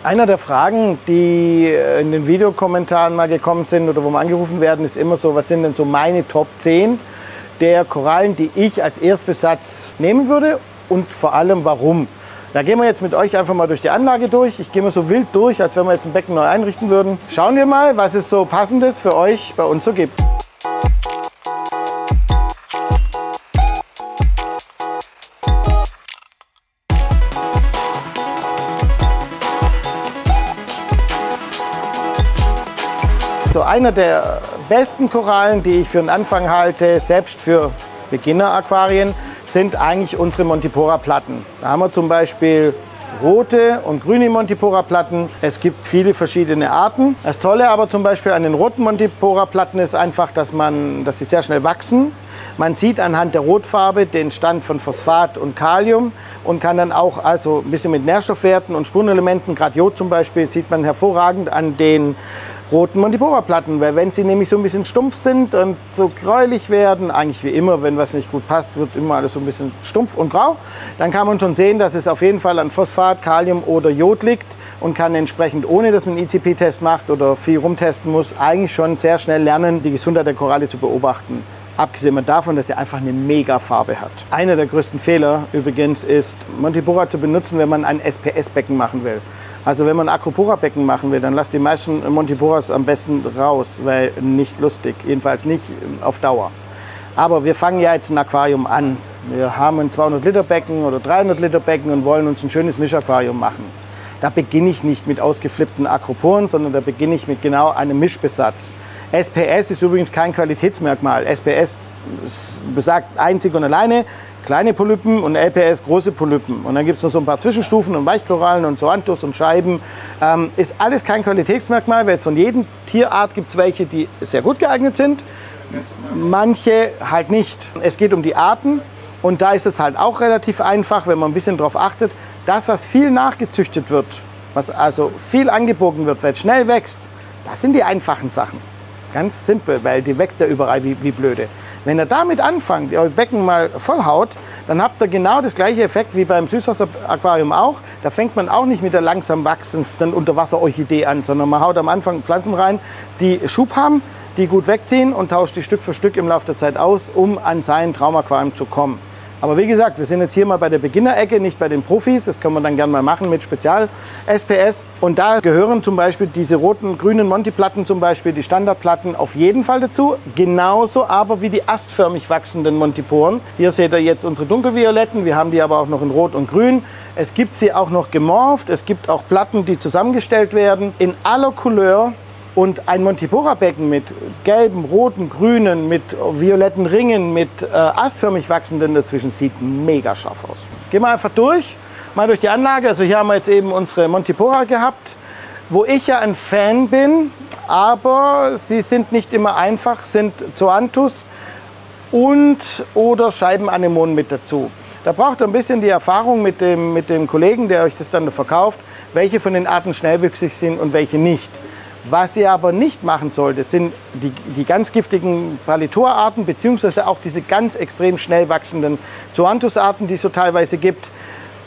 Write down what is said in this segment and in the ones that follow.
Einer der Fragen, die in den Videokommentaren mal gekommen sind oder wo wir angerufen werden, ist immer so, was sind denn so meine Top 10 der Korallen, die ich als Erstbesatz nehmen würde und vor allem warum. Da gehen wir jetzt mit euch einfach mal durch die Anlage durch. Ich gehe mal so wild durch, als wenn wir jetzt ein Becken neu einrichten würden. Schauen wir mal, was es so Passendes für euch bei uns so gibt. So einer der besten Korallen, die ich für den Anfang halte, selbst für Beginner-Aquarien, sind eigentlich unsere Montipora-Platten. Da haben wir zum Beispiel rote und grüne Montipora-Platten. Es gibt viele verschiedene Arten. Das Tolle aber zum Beispiel an den roten Montipora-Platten ist einfach, dass sie sehr schnell wachsen. Man sieht anhand der Rotfarbe den Stand von Phosphat und Kalium und kann dann auch also ein bisschen mit Nährstoffwerten und Spurenelementen, gerade Jod zum Beispiel, sieht man hervorragend an den roten Montipora-Platten, weil wenn sie nämlich so ein bisschen stumpf sind und so gräulich werden, eigentlich wie immer, wenn was nicht gut passt, wird immer alles so ein bisschen stumpf und grau, dann kann man schon sehen, dass es auf jeden Fall an Phosphat, Kalium oder Jod liegt und kann entsprechend, ohne dass man einen ICP-Test macht oder viel rumtesten muss, eigentlich schon sehr schnell lernen, die Gesundheit der Koralle zu beobachten. Abgesehen davon, dass sie einfach eine mega Farbe hat. Einer der größten Fehler übrigens ist, Montipora zu benutzen, wenn man ein SPS-Becken machen will. Also wenn man ein Acropora-Becken machen will, dann lasst die meisten Montiporas am besten raus, weil nicht lustig, jedenfalls nicht auf Dauer. Aber wir fangen ja jetzt ein Aquarium an. Wir haben ein 200-Liter-Becken oder 300-Liter-Becken und wollen uns ein schönes Mischaquarium machen. Da beginne ich nicht mit ausgeflippten Acroporen, sondern da beginne ich mit genau einem Mischbesatz. SPS ist übrigens kein Qualitätsmerkmal. SPS besagt einzig und alleine kleine Polypen und LPS große Polypen. Und dann gibt es noch so ein paar Zwischenstufen und Weichkorallen und Zoanthus und Scheiben. Ist alles kein Qualitätsmerkmal, weil es von jedem Tierart gibt es welche, die sehr gut geeignet sind, manche halt nicht. Es geht um die Arten und da ist es halt auch relativ einfach, wenn man ein bisschen darauf achtet. Das, was viel nachgezüchtet wird, was also viel angeboten wird, weil es schnell wächst, das sind die einfachen Sachen. Ganz simpel, weil die wächst ja überall wie blöde. Wenn ihr damit anfangt, ihr Becken mal vollhaut, dann habt ihr genau das gleiche Effekt wie beim Süßwasseraquarium auch. Da fängt man auch nicht mit der langsam wachsendsten Unterwasser-Orchidee an, sondern man haut am Anfang Pflanzen rein, die Schub haben, die gut wegziehen und tauscht die Stück für Stück im Laufe der Zeit aus, um an sein Traumaquarium zu kommen. Aber wie gesagt, wir sind jetzt hier mal bei der Beginner-Ecke, nicht bei den Profis. Das können wir dann gerne mal machen mit Spezial-SPS. Und da gehören zum Beispiel diese roten, grünen Monti-Platten zum Beispiel, die Standardplatten auf jeden Fall dazu. Genauso aber wie die astförmig wachsenden Montiporen. Hier seht ihr jetzt unsere dunkelvioletten. Wir haben die aber auch noch in Rot und Grün. Es gibt sie auch noch gemorpht. Es gibt auch Platten, die zusammengestellt werden in aller Couleur. Und ein Montipora-Becken mit gelben, roten, grünen, mit violetten Ringen, mit astförmig wachsenden dazwischen sieht mega scharf aus. Gehen wir einfach mal durch die Anlage. Also hier haben wir jetzt eben unsere Montipora gehabt, wo ich ja ein Fan bin, aber sie sind nicht immer einfach, sind Zoanthus und oder Scheiben-Anemonen mit dazu. Da braucht ihr ein bisschen die Erfahrung mit dem Kollegen, der euch das dann verkauft, welche von den Arten schnellwüchsig sind und welche nicht. Was ihr aber nicht machen sollt, sind die ganz giftigen Palitor-Arten, beziehungsweise auch diese ganz extrem schnell wachsenden Zoanthus-Arten, die es so teilweise gibt.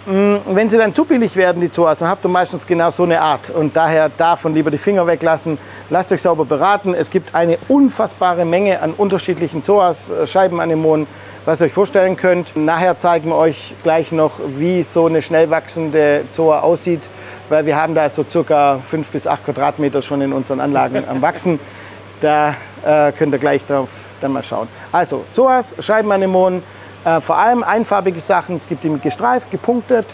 Wenn sie dann zu billig werden, die Zoas, dann habt ihr meistens genau so eine Art. Und daher davon lieber die Finger weglassen. Lasst euch sauber beraten. Es gibt eine unfassbare Menge an unterschiedlichen Zoas, Scheiben-Anemonen, was ihr euch vorstellen könnt. Nachher zeigen wir euch gleich noch, wie so eine schnell wachsende Zoa aussieht. Weil wir haben da so circa 5 bis 8 Quadratmeter schon in unseren Anlagen am Wachsen. Da könnt ihr gleich drauf dann mal schauen. Also Zoas, Scheiben-Anemonen, vor allem einfarbige Sachen. Es gibt die mit gestreift, gepunktet,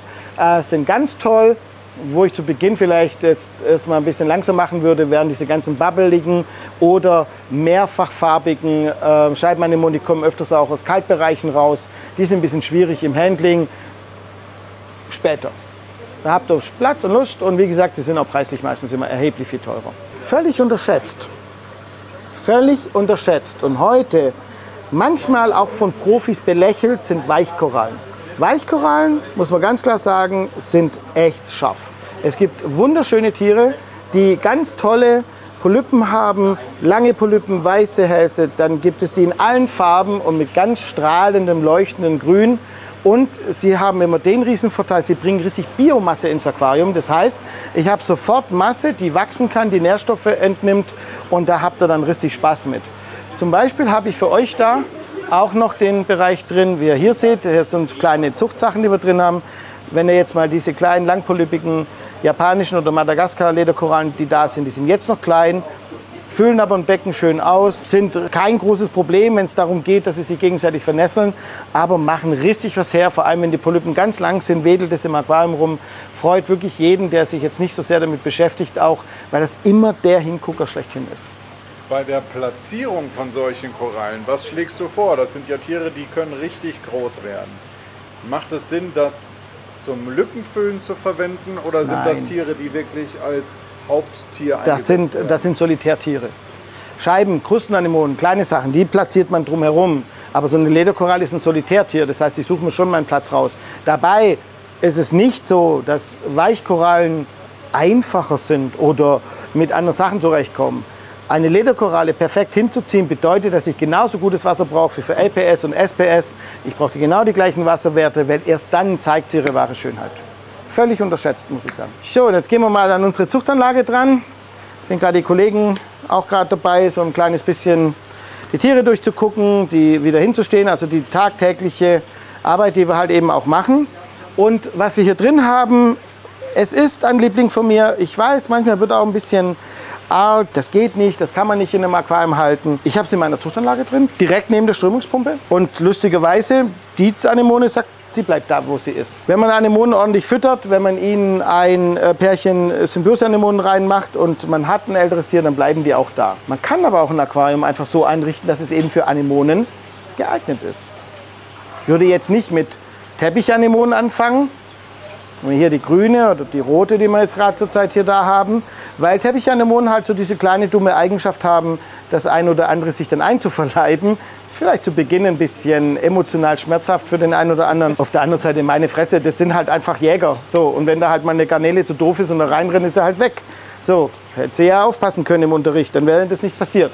sind ganz toll. Wo ich zu Beginn vielleicht jetzt erstmal ein bisschen langsam machen würde, wären diese ganzen babbeligen oder mehrfachfarbigen Scheiben-Anemonen. Die kommen öfters auch aus Kaltbereichen raus. Die sind ein bisschen schwierig im Handling. Später. Da habt ihr Platz und Lust und wie gesagt, sie sind auch preislich meistens immer erheblich viel teurer. Völlig unterschätzt. Völlig unterschätzt. Und heute manchmal auch von Profis belächelt sind Weichkorallen. Weichkorallen, muss man ganz klar sagen, sind echt scharf. Es gibt wunderschöne Tiere, die ganz tolle Polypen haben, lange Polypen, weiße Hälse. Dann gibt es die in allen Farben und mit ganz strahlendem, leuchtendem Grün. Und sie haben immer den Riesenvorteil, sie bringen richtig Biomasse ins Aquarium. Das heißt, ich habe sofort Masse, die wachsen kann, die Nährstoffe entnimmt und da habt ihr dann richtig Spaß mit. Zum Beispiel habe ich für euch da auch noch den Bereich drin, wie ihr hier seht. Hier sind kleine Zuchtsachen, die wir drin haben. Wenn ihr jetzt mal diese kleinen, langpolypigen japanischen oder Madagaskar-Lederkorallen, die da sind, die sind jetzt noch klein, füllen aber ein Becken schön aus, sind kein großes Problem, wenn es darum geht, dass sie sich gegenseitig vernässeln, aber machen richtig was her. Vor allem, wenn die Polypen ganz lang sind, wedelt es im Aquarium rum. Freut wirklich jeden, der sich jetzt nicht so sehr damit beschäftigt, auch weil das immer der Hingucker schlechthin ist. Bei der Platzierung von solchen Korallen, was schlägst du vor? Das sind ja Tiere, die können richtig groß werden. Macht es Sinn, das zum Lückenfüllen zu verwenden oder sind das Tiere, die wirklich als Haupttier eingesetzt werden? Das sind Solitärtiere. Scheiben, Krustenanemonen, kleine Sachen, die platziert man drumherum. Aber so eine Lederkoralle ist ein Solitärtier, das heißt, ich suche mir schon meinen Platz raus. Dabei ist es nicht so, dass Weichkorallen einfacher sind oder mit anderen Sachen zurechtkommen. Eine Lederkoralle perfekt hinzuziehen bedeutet, dass ich genauso gutes Wasser brauche wie für LPS und SPS. Ich brauche genau die gleichen Wasserwerte, weil erst dann zeigt sie ihre wahre Schönheit. Völlig unterschätzt, muss ich sagen. So, und jetzt gehen wir mal an unsere Zuchtanlage dran. Sind gerade die Kollegen auch gerade dabei, so ein kleines bisschen die Tiere durchzugucken, die wieder hinzustehen, also die tagtägliche Arbeit, die wir halt eben auch machen. Und was wir hier drin haben, es ist ein Liebling von mir. Ich weiß, manchmal wird auch ein bisschen arg, das geht nicht, das kann man nicht in einem Aquarium halten. Ich habe es in meiner Zuchtanlage drin, direkt neben der Strömungspumpe. Und lustigerweise, die Anemone sagt, sie bleibt da, wo sie ist. Wenn man Anemonen ordentlich füttert, wenn man ihnen ein Pärchen Symbiose-Anemonen reinmacht und man hat ein älteres Tier, dann bleiben die auch da. Man kann aber auch ein Aquarium einfach so einrichten, dass es eben für Anemonen geeignet ist. Ich würde jetzt nicht mit Teppichanemonen anfangen, hier die grüne oder die rote, die wir jetzt gerade zur Zeit hier da haben, weil Teppichanemonen halt so diese kleine dumme Eigenschaft haben, das ein oder andere sich dann einzuverleiben. Vielleicht zu Beginn ein bisschen emotional schmerzhaft für den einen oder anderen. Auf der anderen Seite, meine Fresse, das sind halt einfach Jäger. So, und wenn da halt mal eine Garnele zu doof ist und da reinrennt, ist er halt weg. So, hätte sie ja aufpassen können im Unterricht, dann wäre das nicht passiert.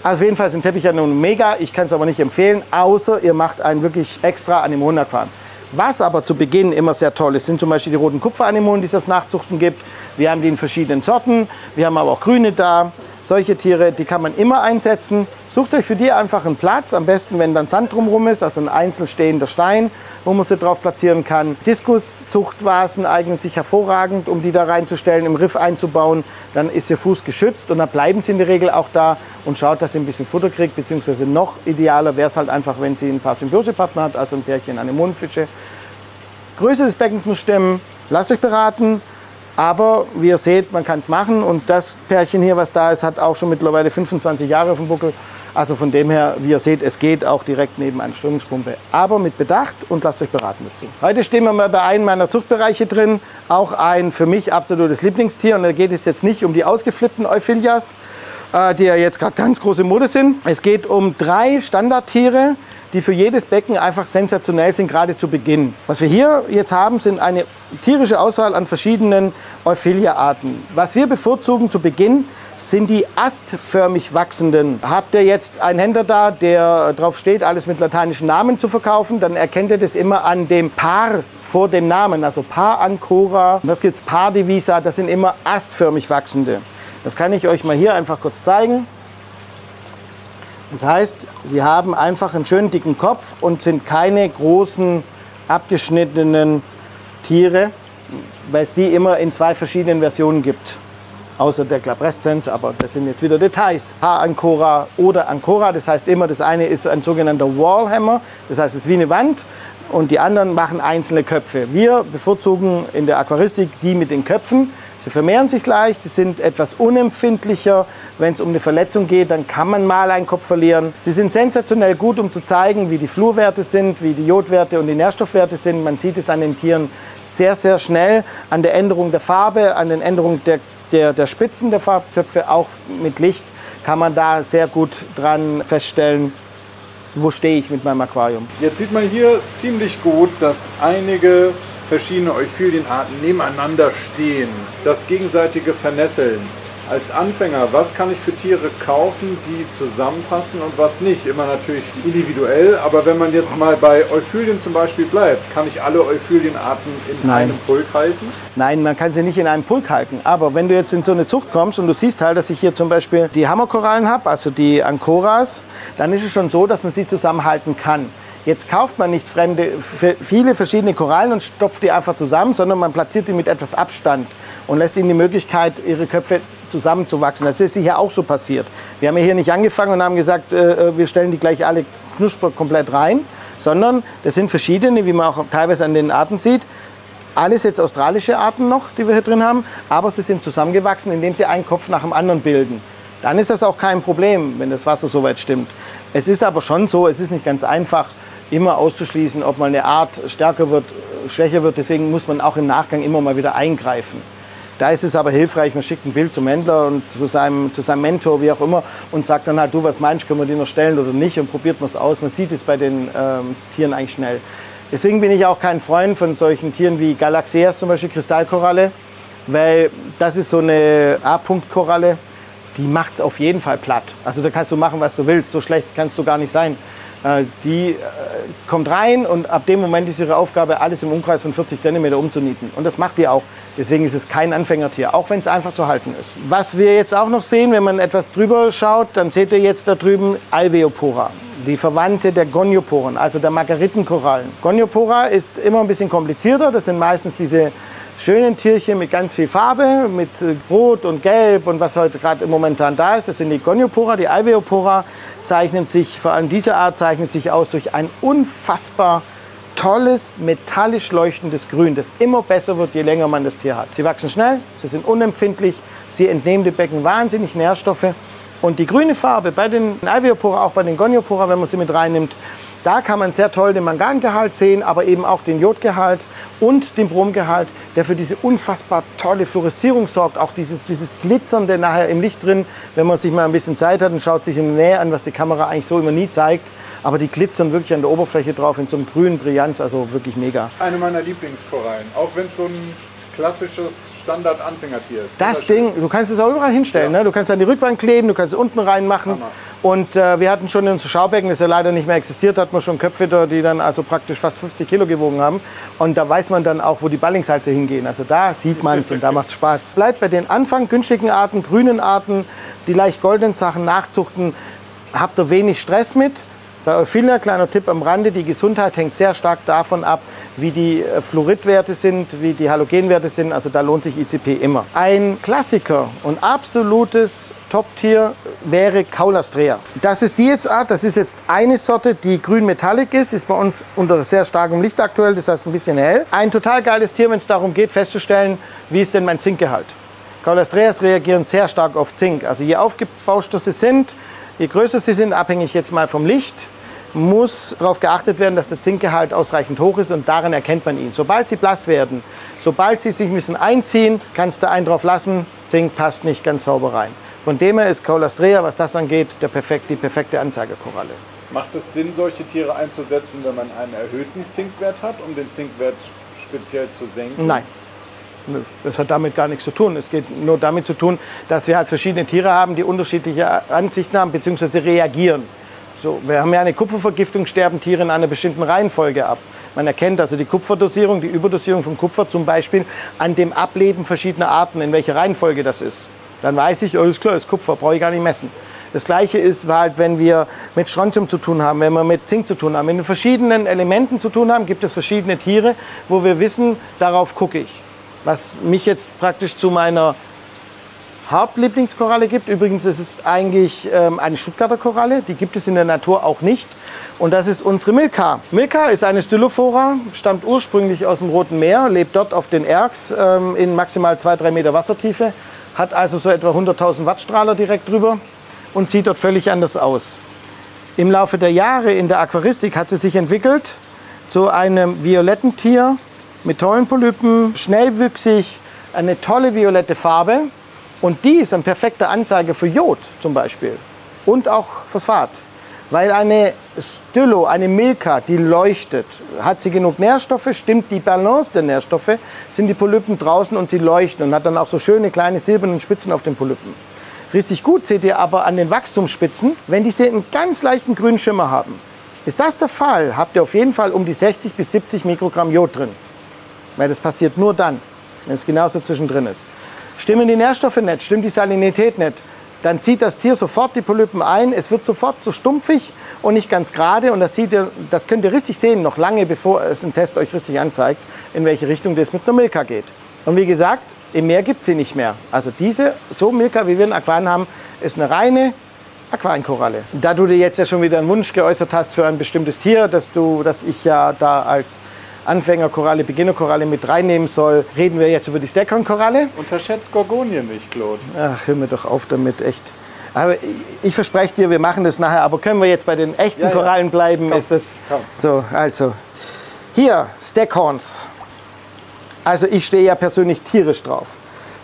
Also auf jeden Fall sind Teppichanemonen mega, ich kann es aber nicht empfehlen, außer ihr macht ein wirklich extra Anemonenaquarium. Was aber zu Beginn immer sehr toll ist, sind zum Beispiel die roten Kupferanemonen, die es als Nachzuchten gibt. Wir haben die in verschiedenen Sorten, wir haben aber auch grüne da. Solche Tiere, die kann man immer einsetzen. Sucht euch für die einfach einen Platz, am besten, wenn dann Sand drumherum ist, also ein einzeln stehender Stein, wo man sie drauf platzieren kann. Diskuszuchtvasen eignen sich hervorragend, um die da reinzustellen, im Riff einzubauen. Dann ist ihr Fuß geschützt und dann bleiben sie in der Regel auch da und schaut, dass sie ein bisschen Futter kriegt, beziehungsweise noch idealer wäre es halt einfach, wenn sie ein paar Symbiosepartner hat, also ein Pärchen Anemonenfische. Größe des Beckens muss stimmen, lasst euch beraten. Aber wie ihr seht, man kann es machen und das Pärchen hier, was da ist, hat auch schon mittlerweile 25 Jahre auf dem Buckel. Also von dem her, wie ihr seht, es geht auch direkt neben einer Strömungspumpe. Aber mit Bedacht und lasst euch beraten dazu. Heute stehen wir mal bei einem meiner Zuchtbereiche drin. Auch ein für mich absolutes Lieblingstier. Und da geht es jetzt nicht um die ausgeflippten Euphyllias, die ja jetzt gerade ganz große Mode sind. Es geht um 3 Standardtiere, die für jedes Becken einfach sensationell sind, gerade zu Beginn. Was wir hier jetzt haben, sind eine tierische Auswahl an verschiedenen Euphylia-Arten. Was wir bevorzugen zu Beginn, sind die astförmig wachsenden. Habt ihr jetzt einen Händler da, der drauf steht, alles mit lateinischen Namen zu verkaufen, dann erkennt ihr das immer an dem Paar vor dem Namen. Also Paar Ancora, das gibt es Paar Divisa, das sind immer astförmig wachsende. Das kann ich euch mal hier einfach kurz zeigen. Das heißt, sie haben einfach einen schönen dicken Kopf und sind keine großen, abgeschnittenen Tiere, weil es die immer in 2 verschiedenen Versionen gibt. Außer der Glabreszenz, aber das sind jetzt wieder Details. Ancora oder Ancora, das heißt immer, das eine ist ein sogenannter Wallhammer, das heißt, es ist wie eine Wand und die anderen machen einzelne Köpfe. Wir bevorzugen in der Aquaristik die mit den Köpfen. Sie vermehren sich leicht, sie sind etwas unempfindlicher. Wenn es um eine Verletzung geht, dann kann man mal einen Kopf verlieren. Sie sind sensationell gut, um zu zeigen, wie die Fluorwerte sind, wie die Jodwerte und die Nährstoffwerte sind. Man sieht es an den Tieren sehr, sehr schnell, an der Änderung der Farbe, an den Änderungen der Spitzen der Farbtöpfe, auch mit Licht, kann man da sehr gut dran feststellen, wo stehe ich mit meinem Aquarium. Jetzt sieht man hier ziemlich gut, dass einige verschiedene Euphylienarten nebeneinander stehen. Das gegenseitige Vernässeln. Als Anfänger, was kann ich für Tiere kaufen, die zusammenpassen und was nicht? Immer natürlich individuell, aber wenn man jetzt mal bei Euphyllien zum Beispiel bleibt, kann ich alle Euphylienarten in einem Pulk halten? Nein, man kann sie nicht in einem Pulk halten. Aber wenn du jetzt in so eine Zucht kommst und du siehst halt, dass ich hier zum Beispiel die Hammerkorallen habe, also die Ancoras, dann ist es schon so, dass man sie zusammenhalten kann. Jetzt kauft man nicht viele verschiedene Korallen und stopft die einfach zusammen, sondern man platziert die mit etwas Abstand und lässt ihnen die Möglichkeit, ihre Köpfe zusammenzuwachsen. Das ist hier auch so passiert. Wir haben ja hier nicht angefangen und haben gesagt, wir stellen die gleich alle knusper komplett rein, sondern das sind verschiedene, wie man auch teilweise an den Arten sieht. Alles jetzt australische Arten noch, die wir hier drin haben, aber sie sind zusammengewachsen, indem sie einen Kopf nach dem anderen bilden. Dann ist das auch kein Problem, wenn das Wasser soweit stimmt. Es ist aber schon so, es ist nicht ganz einfach, immer auszuschließen, ob mal eine Art stärker wird, schwächer wird. Deswegen muss man auch im Nachgang immer mal wieder eingreifen. Da ist es aber hilfreich, man schickt ein Bild zum Händler und zu seinem Mentor, wie auch immer, und sagt dann halt, du, was meinst du, können wir die noch stellen oder nicht, und probiert man es aus. Man sieht es bei den Tieren eigentlich schnell. Deswegen bin ich auch kein Freund von solchen Tieren wie Galaxeas, zum Beispiel Kristallkoralle, weil das ist so eine A-Punkt-Koralle, die macht es auf jeden Fall platt. Also da kannst du machen, was du willst, so schlecht kannst du gar nicht sein. Die kommt rein und ab dem Moment ist ihre Aufgabe, alles im Umkreis von 40 cm umzunieten. Und das macht die auch. Deswegen ist es kein Anfängertier, auch wenn es einfach zu halten ist. Was wir jetzt auch noch sehen, wenn man etwas drüber schaut, dann seht ihr jetzt da drüben Alveopora, die Verwandte der Gonioporen, also der Margaritenkorallen. Goniopora ist immer ein bisschen komplizierter. Das sind meistens diese schönen Tierchen mit ganz viel Farbe, mit Rot und Gelb und was heute gerade momentan da ist. Das sind die Goniopora. Die Alveopora zeichnen sich, vor allem diese Art zeichnet sich aus durch ein unfassbar tolles, metallisch leuchtendes Grün, das immer besser wird, je länger man das Tier hat. Sie wachsen schnell, sie sind unempfindlich, sie entnehmen dem Becken wahnsinnig Nährstoffe. Und die grüne Farbe bei den Alveopora, auch bei den Goniopora, wenn man sie mit reinnimmt, da kann man sehr toll den Mangangehalt sehen, aber eben auch den Jodgehalt und den Bromgehalt, der für diese unfassbar tolle Fluoreszierung sorgt. Auch dieses Glitzernde nachher im Licht drin, wenn man sich mal ein bisschen Zeit hat und schaut sich in der Nähe an, was die Kamera eigentlich so immer nie zeigt. Aber die glitzern wirklich an der Oberfläche drauf in so einem grünen Brillanz, also wirklich mega. Eine meiner Lieblingskorallen, auch wenn es so ein klassisches Standard-Anfängertier ist. Das Ding, du kannst es auch überall hinstellen. Ja. Ne? Du kannst es an die Rückwand kleben, du kannst es unten reinmachen. Hammer. Und wir hatten schon in unserem Schaubecken, das ja leider nicht mehr existiert, hatten wir schon Köpfe da, die dann also praktisch fast 50 Kilo gewogen haben. Und da weiß man dann auch, wo die Ballingshalse hingehen. Also da sieht man es und da macht es Spaß. Bleibt bei den günstigen Arten, grünen Arten, die leicht goldenen Sachen nachzuchten, habt ihr wenig Stress mit. Bei Euphyllien, kleiner Tipp am Rande, die Gesundheit hängt sehr stark davon ab, wie die Fluoridwerte sind, wie die Halogenwerte sind. Also da lohnt sich ICP immer. Ein Klassiker und absolutes Top-Tier wäre Kaulastrea. Das ist die Art, das ist jetzt eine Sorte, die grün metallic ist bei uns unter sehr starkem Licht aktuell, das heißt ein bisschen hell. Ein total geiles Tier, wenn es darum geht, festzustellen, wie ist denn mein Zinkgehalt. Kaulastreas reagieren sehr stark auf Zink. Also je aufgebauschter sie sind, je größer sie sind, abhängig jetzt mal vom Licht, muss darauf geachtet werden, dass der Zinkgehalt ausreichend hoch ist und darin erkennt man ihn. Sobald sie blass werden, sobald sie sich ein bisschen einziehen, kannst du einen drauf lassen, Zink passt nicht ganz sauber rein. Von dem her ist Kaulastrea, was das angeht, die perfekte Anzeigekoralle. Macht es Sinn, solche Tiere einzusetzen, wenn man einen erhöhten Zinkwert hat, um den Zinkwert speziell zu senken? Nein. Das hat damit gar nichts zu tun. Es geht nur damit zu tun, dass wir halt verschiedene Tiere haben, die unterschiedliche Ansichten haben bzw. reagieren. So, wir haben ja eine Kupfervergiftung, sterben Tiere in einer bestimmten Reihenfolge ab. Man erkennt also die Kupferdosierung, die Überdosierung von Kupfer zum Beispiel an dem Ableben verschiedener Arten, in welcher Reihenfolge das ist. Dann weiß ich, alles klar, ist Kupfer, brauche ich gar nicht messen. Das Gleiche ist halt, wenn wir mit Strontium zu tun haben, wenn wir mit Zink zu tun haben. Wenn wir mit verschiedenen Elementen zu tun haben, gibt es verschiedene Tiere, wo wir wissen, darauf gucke ich. Was mich jetzt praktisch zu meiner Hauptlieblingskoralle gibt. Übrigens ist es eigentlich eine Stuttgarter Koralle, die gibt es in der Natur auch nicht. Und das ist unsere Milka. Milka ist eine Stylophora, stammt ursprünglich aus dem Roten Meer, lebt dort auf den Ergs in maximal 2-3 Meter Wassertiefe, hat also so etwa 100.000 Wattstrahler direkt drüber und sieht dort völlig anders aus. Im Laufe der Jahre in der Aquaristik hat sie sich entwickelt zu einem violetten Tier mit tollen Polypen, schnellwüchsig, eine tolle violette Farbe. Und die ist ein perfekter Anzeiger für Jod zum Beispiel und auch Phosphat. Weil eine Stylo, eine Milka, die leuchtet. Hat sie genug Nährstoffe, stimmt die Balance der Nährstoffe, sind die Polypen draußen und sie leuchten und hat dann auch so schöne kleine silberne Spitzen auf den Polypen. Richtig gut seht ihr aber an den Wachstumsspitzen, wenn diese einen ganz leichten grünen Schimmer haben. Ist das der Fall, habt ihr auf jeden Fall um die 60 bis 70 Mikrogramm Jod drin. Weil das passiert nur dann, wenn es genauso zwischendrin ist. Stimmen die Nährstoffe nicht, stimmt die Salinität nicht, dann zieht das Tier sofort die Polypen ein, es wird sofort so stumpfig und nicht ganz gerade und das könnt ihr richtig sehen, noch lange bevor es ein Test euch richtig anzeigt, in welche Richtung das mit einer Milka geht. Und wie gesagt, im Meer gibt es sie nicht mehr. Also diese, so Milka, wie wir in Aquarien haben, ist eine reine Aquarienkoralle. Da du dir jetzt ja schon wieder einen Wunsch geäußert hast für ein bestimmtes Tier, dass ich ja da als Anfängerkoralle, Beginnerkoralle mit reinnehmen soll, reden wir jetzt über die Steckhornkoralle. Unterschätzt Gorgonien nicht, Claude. Ach, hör mir doch auf damit, echt. Aber ich verspreche dir, wir machen das nachher. Aber können wir jetzt bei den echten Korallen bleiben? Komm, ist das so? Also hier Steckhorns. Also ich stehe ja persönlich tierisch drauf.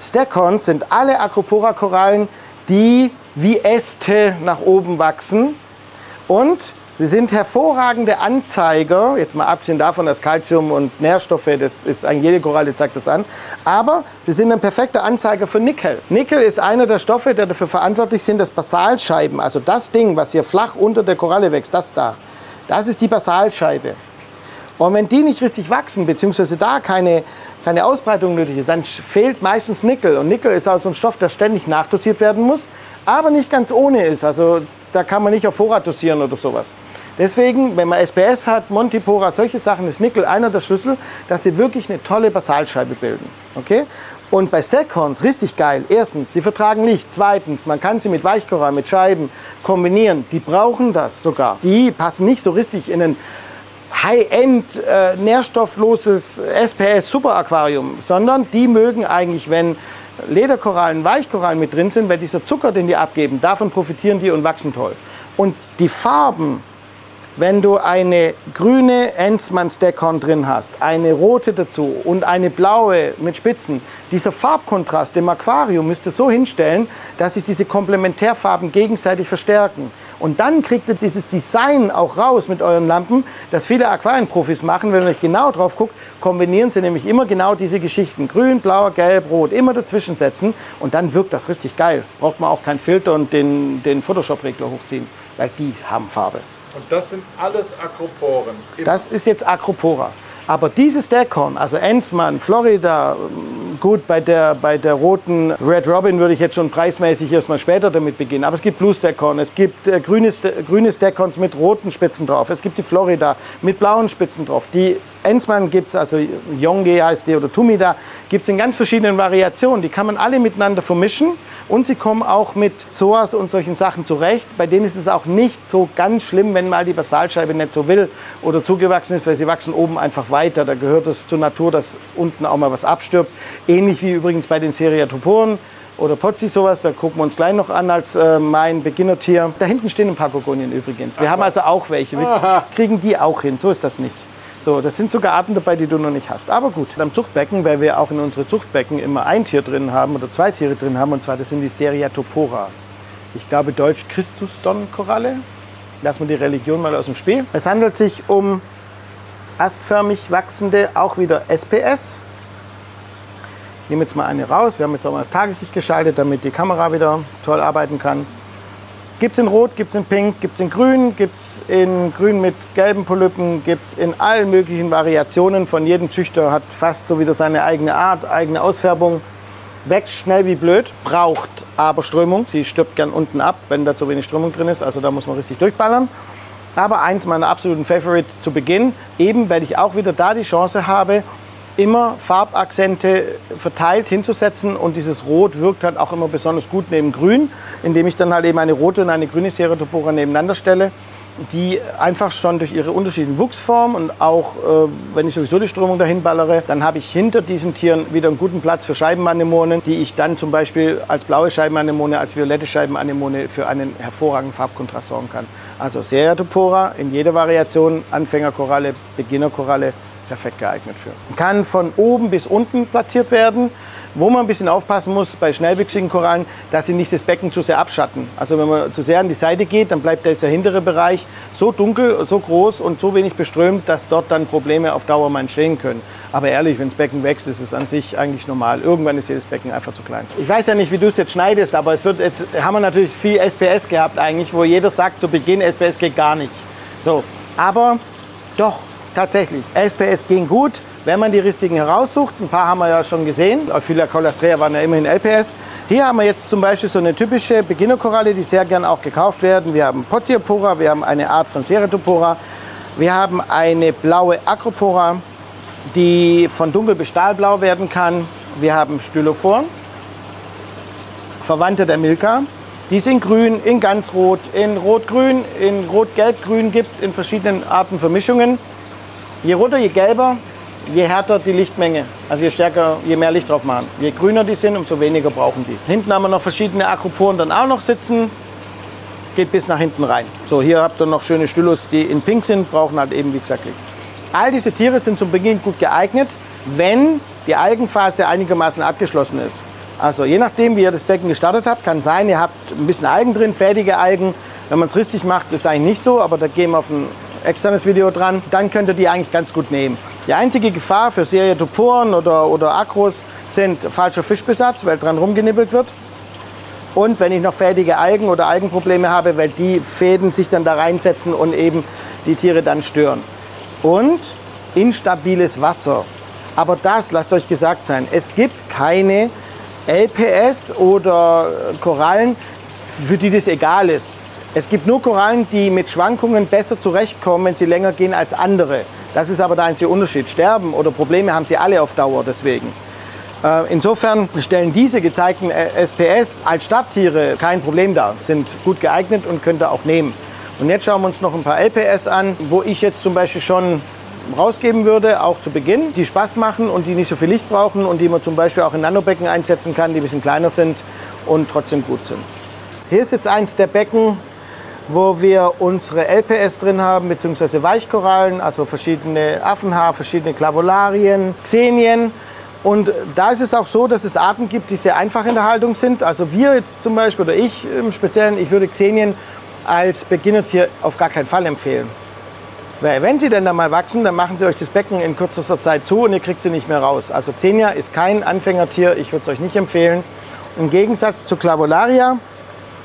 Steckhorns sind alle Acropora-Korallen, die wie Äste nach oben wachsen und sie sind hervorragende Anzeiger, jetzt mal abgesehen davon, dass Calcium und Nährstoffe, das ist eigentlich jede Koralle zeigt das an, aber sie sind ein perfekter Anzeiger für Nickel. Nickel ist einer der Stoffe, der dafür verantwortlich sind, dass Basalscheiben, also das Ding, was hier flach unter der Koralle wächst, das ist die Basalscheibe. Und wenn die nicht richtig wachsen, beziehungsweise da keine Ausbreitung nötig ist, dann fehlt meistens Nickel. Und Nickel ist auch so ein Stoff, der ständig nachdosiert werden muss, aber nicht ganz ohne ist. Also da kann man nicht auf Vorrat dosieren oder sowas. Deswegen, wenn man SPS hat, Montipora, solche Sachen, ist Nickel einer der Schlüssel, dass sie wirklich eine tolle Basalscheibe bilden. Okay? Und bei Steckhorns richtig geil. Erstens, sie vertragen Licht. Zweitens, man kann sie mit Weichkorallen, mit Scheiben kombinieren. Die brauchen das sogar. Die passen nicht so richtig in ein High-End, nährstoffloses SPS-Super-Aquarium, sondern die mögen eigentlich, wenn Lederkorallen, Weichkorallen mit drin sind, weil dieser Zucker, den die abgeben, davon profitieren die und wachsen toll. Und die Farben, wenn du eine grüne Enzmann-Steckhorn drin hast, eine rote dazu und eine blaue mit Spitzen, dieser Farbkontrast im Aquarium müsst ihr so hinstellen, dass sich diese Komplementärfarben gegenseitig verstärken. Und dann kriegt ihr dieses Design auch raus mit euren Lampen, das viele Aquarienprofis machen. Wenn ihr euch genau drauf guckt, kombinieren sie nämlich immer genau diese Geschichten. Grün, blau, gelb, rot, immer dazwischen setzen und dann wirkt das richtig geil. Braucht man auch keinen Filter und den Photoshop-Regler hochziehen, weil die haben Farbe. Und das sind alles Acroporen? Das ist jetzt Acropora. Aber dieses Steckhorn, also Enzmann, Florida, gut, bei der roten Red Robin würde ich jetzt schon preismäßig erstmal später damit beginnen. Aber es gibt Blue Steckhorn, es gibt grüne Steckhorns mit roten Spitzen drauf, es gibt die Florida mit blauen Spitzen drauf. Die Enzmann gibt es, also Yonge heißt die oder Tumida, gibt es in ganz verschiedenen Variationen. Die kann man alle miteinander vermischen und sie kommen auch mit Zoas und solchen Sachen zurecht. Bei denen ist es auch nicht so ganz schlimm, wenn mal die Basalscheibe nicht so will oder zugewachsen ist, weil sie wachsen oben einfach weiter. Da gehört es zur Natur, dass unten auch mal was abstirbt. Ähnlich wie übrigens bei den Seriatoporen oder Pozzi sowas, da gucken wir uns gleich noch an als mein Beginnertier. Da hinten stehen ein paar Gorgonien übrigens. Wir haben also auch welche, wir kriegen die auch hin, so ist das nicht. So, das sind sogar Arten dabei, die du noch nicht hast. Aber gut, am Zuchtbecken, weil wir auch in unsere Zuchtbecken immer ein Tier drin haben oder zwei Tiere drin haben, und zwar das sind die Seriatopora. Ich glaube deutsch Christusdon-Koralle. Lassen wir die Religion mal aus dem Spiel. Es handelt sich um astförmig wachsende, auch wieder SPS. Ich nehme jetzt mal eine raus. Wir haben jetzt auch mal Tageslicht geschaltet, damit die Kamera wieder toll arbeiten kann. Gibt es in Rot, gibt es in Pink, gibt es in Grün, gibt es in Grün mit gelben Polypen, gibt es in allen möglichen Variationen. Von jedem Züchter hat fast so wieder seine eigene Art, eigene Ausfärbung. Wächst schnell wie blöd, braucht aber Strömung. Sie stirbt gern unten ab, wenn da zu wenig Strömung drin ist. Also da muss man richtig durchballern. Aber eins meiner absoluten Favorite zu Beginn, eben weil ich auch wieder da die Chance habe, immer Farbakzente verteilt hinzusetzen und dieses Rot wirkt halt auch immer besonders gut neben Grün, indem ich dann halt eben eine rote und eine grüne Seriatopora nebeneinander stelle, die einfach schon durch ihre unterschiedlichen Wuchsformen und auch, wenn ich sowieso die Strömung dahin ballere, dann habe ich hinter diesen Tieren wieder einen guten Platz für Scheiben-Anemonen, die ich dann zum Beispiel als blaue Scheiben-Anemone, als violette Scheiben-Anemone für einen hervorragenden Farbkontrast sorgen kann. Also Seriatopora in jeder Variation, Anfängerkoralle, Beginnerkoralle, perfekt geeignet für. Kann von oben bis unten platziert werden. Wo man ein bisschen aufpassen muss bei schnellwüchsigen Korallen, dass sie nicht das Becken zu sehr abschatten. Also wenn man zu sehr an die Seite geht, dann bleibt dieser hintere Bereich so dunkel, so groß und so wenig beströmt, dass dort dann Probleme auf Dauer mal entstehen können. Aber ehrlich, wenn das Becken wächst, ist es an sich eigentlich normal. Irgendwann ist jedes Becken einfach zu klein. Ich weiß ja nicht, wie du es jetzt schneidest, aber jetzt haben wir natürlich viel SPS gehabt eigentlich, wo jeder sagt, zu Beginn SPS geht gar nicht. So, aber doch, tatsächlich, SPS gehen gut, wenn man die richtigen heraussucht. Ein paar haben wir ja schon gesehen. Viele Colastrea waren ja immerhin LPS. Hier haben wir jetzt zum Beispiel so eine typische Beginnerkoralle, die sehr gern auch gekauft werden. Wir haben Montipora, wir haben eine Art von Ceratopora, wir haben eine blaue Acropora, die von dunkel bis stahlblau werden kann. Wir haben Stylophoren, Verwandte der Milka. Die es in grün, in ganz rot, in rot-grün, in rot-gelb-grün gibt, in verschiedenen Arten Vermischungen. Je roter, je gelber, je härter die Lichtmenge. Also je stärker, je mehr Licht drauf machen. Je grüner die sind, umso weniger brauchen die. Hinten haben wir noch verschiedene Acroporen dann auch noch sitzen. Geht bis nach hinten rein. So, hier habt ihr noch schöne Stylos, die in pink sind, brauchen halt eben, wie gesagt, Licht. All diese Tiere sind zum Beginn gut geeignet, wenn die Algenphase einigermaßen abgeschlossen ist. Also je nachdem, wie ihr das Becken gestartet habt, kann sein, ihr habt ein bisschen Algen drin, fädige Algen. Wenn man es richtig macht, ist es eigentlich nicht so, aber da gehen wir auf ein externes Video dran. Dann könnt ihr die eigentlich ganz gut nehmen. Die einzige Gefahr für Seriatoporen oder Akros sind falscher Fischbesatz, weil dran rumgenibbelt wird. Und wenn ich noch fädige Algen oder Algenprobleme habe, weil die Fäden sich dann da reinsetzen und eben die Tiere dann stören. Und instabiles Wasser. Aber das, lasst euch gesagt sein, es gibt keine LPS oder Korallen, für die das egal ist. Es gibt nur Korallen, die mit Schwankungen besser zurechtkommen, wenn sie länger gehen als andere. Das ist aber der einzige Unterschied. Sterben oder Probleme haben sie alle auf Dauer deswegen. Insofern stellen diese gezeigten SPS als Starttiere kein Problem dar, sind gut geeignet und könnt ihr auch nehmen. Und jetzt schauen wir uns noch ein paar LPS an, wo ich jetzt zum Beispiel schon rausgeben würde, auch zu Beginn, die Spaß machen und die nicht so viel Licht brauchen und die man zum Beispiel auch in Nanobecken einsetzen kann, die ein bisschen kleiner sind und trotzdem gut sind. Hier ist jetzt eins der Becken, wo wir unsere LPS drin haben, beziehungsweise Weichkorallen, also verschiedene Affenhaar, verschiedene Clavolarien, Xenien. Und da ist es auch so, dass es Arten gibt, die sehr einfach in der Haltung sind. Also wir jetzt zum Beispiel, oder ich im Speziellen, ich würde Xenien als Beginnertier auf gar keinen Fall empfehlen. Weil wenn sie denn dann mal wachsen, dann machen sie euch das Becken in kürzester Zeit zu und ihr kriegt sie nicht mehr raus. Also Xenia ist kein Anfängertier, ich würde es euch nicht empfehlen. Im Gegensatz zu Clavolaria,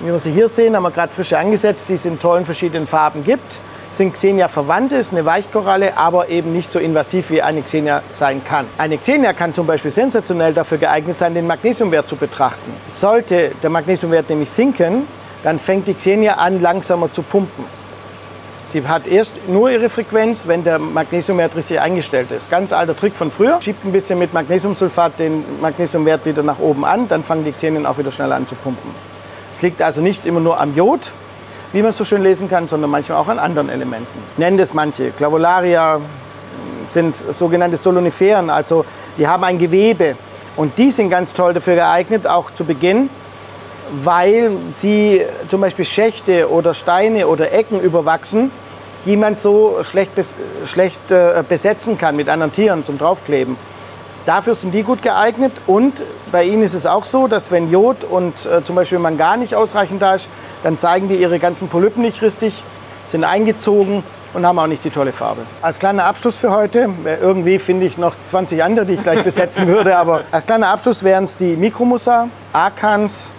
wie wir sie hier sehen, haben wir gerade frische angesetzt, die es in tollen verschiedenen Farben gibt. Sind Xenia Verwandte, ist eine Weichkoralle, aber eben nicht so invasiv wie eine Xenia sein kann. Eine Xenia kann zum Beispiel sensationell dafür geeignet sein, den Magnesiumwert zu betrachten. Sollte der Magnesiumwert nämlich sinken, dann fängt die Xenia an, langsamer zu pumpen. Sie hat erst nur ihre Frequenz, wenn der Magnesiumwert richtig eingestellt ist. Ganz alter Trick von früher. Schiebt ein bisschen mit Magnesiumsulfat den Magnesiumwert wieder nach oben an, dann fangen die Xenien auch wieder schneller an zu pumpen. Es liegt also nicht immer nur am Jod, wie man es so schön lesen kann, sondern manchmal auch an anderen Elementen. Nennen das manche. Clavolaria sind sogenannte Stoloniferen, also die haben ein Gewebe. Und die sind ganz toll dafür geeignet, auch zu Beginn, weil sie zum Beispiel Schächte oder Steine oder Ecken überwachsen, die man so schlecht besetzen kann mit anderen Tieren zum Draufkleben. Dafür sind die gut geeignet und bei ihnen ist es auch so, dass wenn Jod und zum Beispiel Mangan nicht ausreichend da ist, dann zeigen die ihre ganzen Polypen nicht richtig, sind eingezogen und haben auch nicht die tolle Farbe. Als kleiner Abschluss für heute, irgendwie finde ich noch 20 andere, die ich gleich besetzen würde, aber als kleiner Abschluss wären es die Mikromussa, Akans,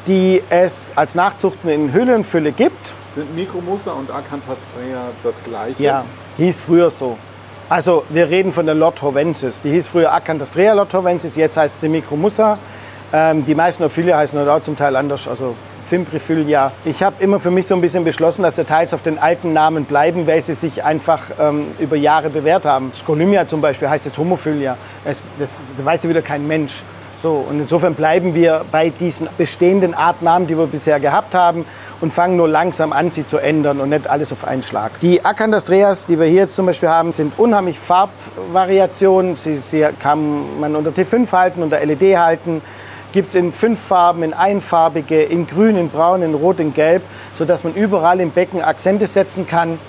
die es als Nachzuchten in Hülle und Fülle gibt. Sind Mikromussa und Acanthastrea das gleiche? Ja, hieß früher so. Also wir reden von der Lothovensis. Die hieß früher Acanthastrea Lothovensis, jetzt heißt sie Mikromussa. Die meisten Euphyllien heißen auch zum Teil anders, also Fimbrifylia. Ich habe immer für mich so ein bisschen beschlossen, dass wir teils auf den alten Namen bleiben, weil sie sich einfach über Jahre bewährt haben. Scolymia zum Beispiel heißt jetzt Homophylia. Das weiß ja wieder kein Mensch. So, und insofern bleiben wir bei diesen bestehenden Artnamen, die wir bisher gehabt haben und fangen nur langsam an, sie zu ändern und nicht alles auf einen Schlag. Die Acanthastreas, die wir hier jetzt zum Beispiel haben, sind unheimlich Farbvariationen. Sie kann man unter T5 halten, unter LED halten. Gibt es in 5 Farben, in einfarbige, in grün, in braun, in rot, in gelb, sodass man überall im Becken Akzente setzen kann.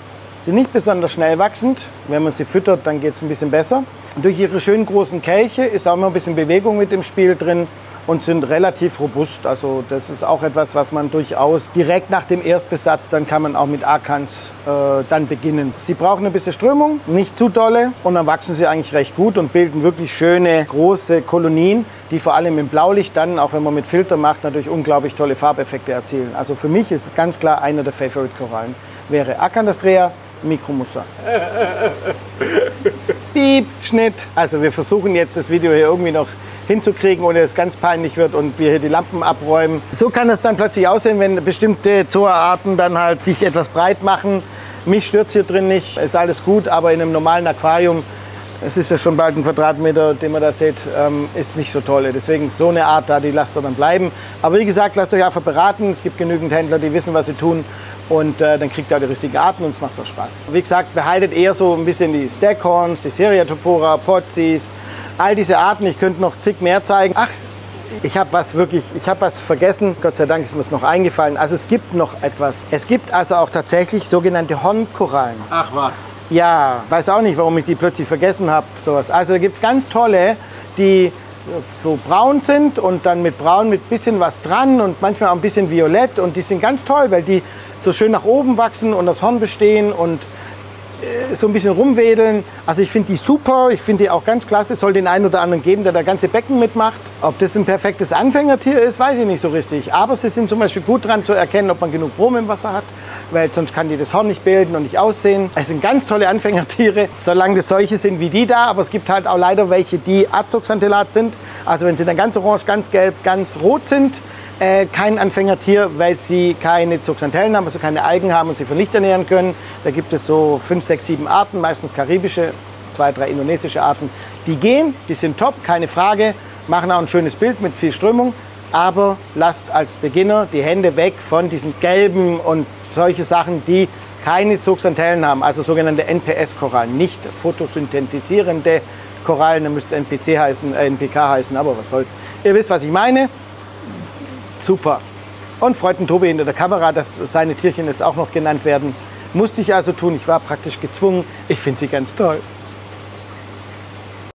Sind nicht besonders schnell wachsend. Wenn man sie füttert, dann geht es ein bisschen besser. Durch ihre schönen großen Kelche ist auch immer ein bisschen Bewegung mit im Spiel drin und sind relativ robust. Also das ist auch etwas, was man durchaus direkt nach dem Erstbesatz, dann kann man auch mit Akans dann beginnen. Sie brauchen ein bisschen Strömung, nicht zu dolle, und dann wachsen sie eigentlich recht gut und bilden wirklich schöne große Kolonien, die vor allem im Blaulicht dann, auch wenn man mit Filter macht, natürlich unglaublich tolle Farbeffekte erzielen. Also für mich ist es ganz klar einer der Favorite-Korallen. Wäre Akantastrea, Mikromussa. Piep, Schnitt. Also wir versuchen jetzt das Video hier irgendwie noch hinzukriegen, ohne dass es ganz peinlich wird und wir hier die Lampen abräumen. So kann es dann plötzlich aussehen, wenn bestimmte Zoarten dann halt sich etwas breit machen. Mich stört es hier drin nicht, ist alles gut, aber in einem normalen Aquarium, es ist ja schon bald ein Quadratmeter, den man da seht, ist nicht so toll. Deswegen so eine Art da, die lasst ihr dann bleiben. Aber wie gesagt, lasst euch einfach beraten. Es gibt genügend Händler, die wissen, was sie tun. Und dann kriegt ihr auch die richtigen Arten und es macht auch Spaß. Wie gesagt, behaltet eher so ein bisschen die Stackhorns, die Seriatopora, Pozzis, all diese Arten. Ich könnte noch zig mehr zeigen. Ach, ich habe was vergessen. Gott sei Dank ist mir es noch eingefallen. Also es gibt noch etwas. Es gibt also auch tatsächlich sogenannte Hornkorallen. Ach was. Ja, weiß auch nicht, warum ich die plötzlich vergessen habe. Sowas. Also da gibt es ganz tolle, die so braun sind und dann mit braun mit bisschen was dran und manchmal auch ein bisschen violett. Und die sind ganz toll, weil die so schön nach oben wachsen und das Horn bestehen und so ein bisschen rumwedeln. Also ich finde die super, ich finde die auch ganz klasse. Es soll den einen oder anderen geben, der da ganze Becken mitmacht. Ob das ein perfektes Anfängertier ist, weiß ich nicht so richtig. Aber sie sind zum Beispiel gut dran zu erkennen, ob man genug Brom im Wasser hat, weil sonst kann die das Horn nicht bilden und nicht aussehen. Es sind ganz tolle Anfängertiere, solange das solche sind wie die da. Aber es gibt halt auch leider welche, die Azoxanthelat sind. Also wenn sie dann ganz orange, ganz gelb, ganz rot sind, kein Anfängertier, weil sie keine Zooxanthellen haben, also keine Algen haben und sie von Licht ernähren können. Da gibt es so 5, 6, 7 Arten, meistens karibische, 2, 3 indonesische Arten. Die gehen, die sind top, keine Frage, machen auch ein schönes Bild mit viel Strömung. Aber lasst als Beginner die Hände weg von diesen gelben und solche Sachen, die keine Zooxanthellen haben, also sogenannte NPS-Korallen, nicht photosynthetisierende Korallen, da müsste es NPC heißen, NPK heißen, aber was soll's. Ihr wisst, was ich meine. Super. Und freut den Tobi hinter der Kamera, dass seine Tierchen jetzt auch noch genannt werden. Musste ich also tun, ich war praktisch gezwungen. Ich finde sie ganz toll.